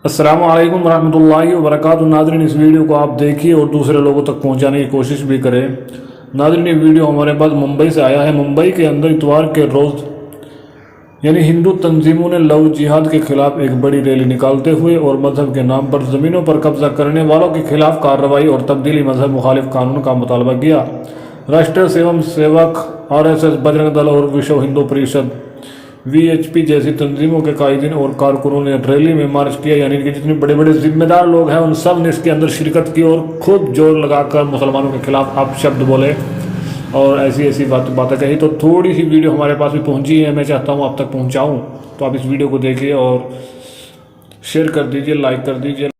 अस्सलाम वालेकुम रहमतुल्लाहि व बरकातुहू। नाज़रीन, इस वीडियो को आप देखिए और दूसरे लोगों तक पहुंचाने की कोशिश भी करें। नाज़रीन, ये वीडियो हमारे पास मुंबई से आया है। मुंबई के अंदर इतवार के रोज़ यानी हिंदू तंजीमों ने लव जिहाद के खिलाफ एक बड़ी रैली निकालते हुए और मजहब के नाम पर ज़मीनों पर कब्जा करने वालों के खिलाफ कार्रवाई और तब्दीली मजहब मुखालिफ कानून का मुतालबा किया। राष्ट्रीय स्वयं सेवक RSS, बजरंग दल और विश्व हिंदू परिषद VHP जैसी तंजीमों के कायदीन और कारकुनों ने रैली में मार्च किया। यानी कि जितने बड़े बड़े जिम्मेदार लोग हैं उन सब ने इसके अंदर शिरकत की और खूब जोर लगाकर मुसलमानों के खिलाफ अपशब्द बोले और ऐसी ऐसी बातें कही। तो थोड़ी सी वीडियो हमारे पास भी पहुंची है, मैं चाहता हूं आप तक पहुंचाऊं। तो आप इस वीडियो को देखिए और शेयर कर दीजिए, लाइक कर दीजिए।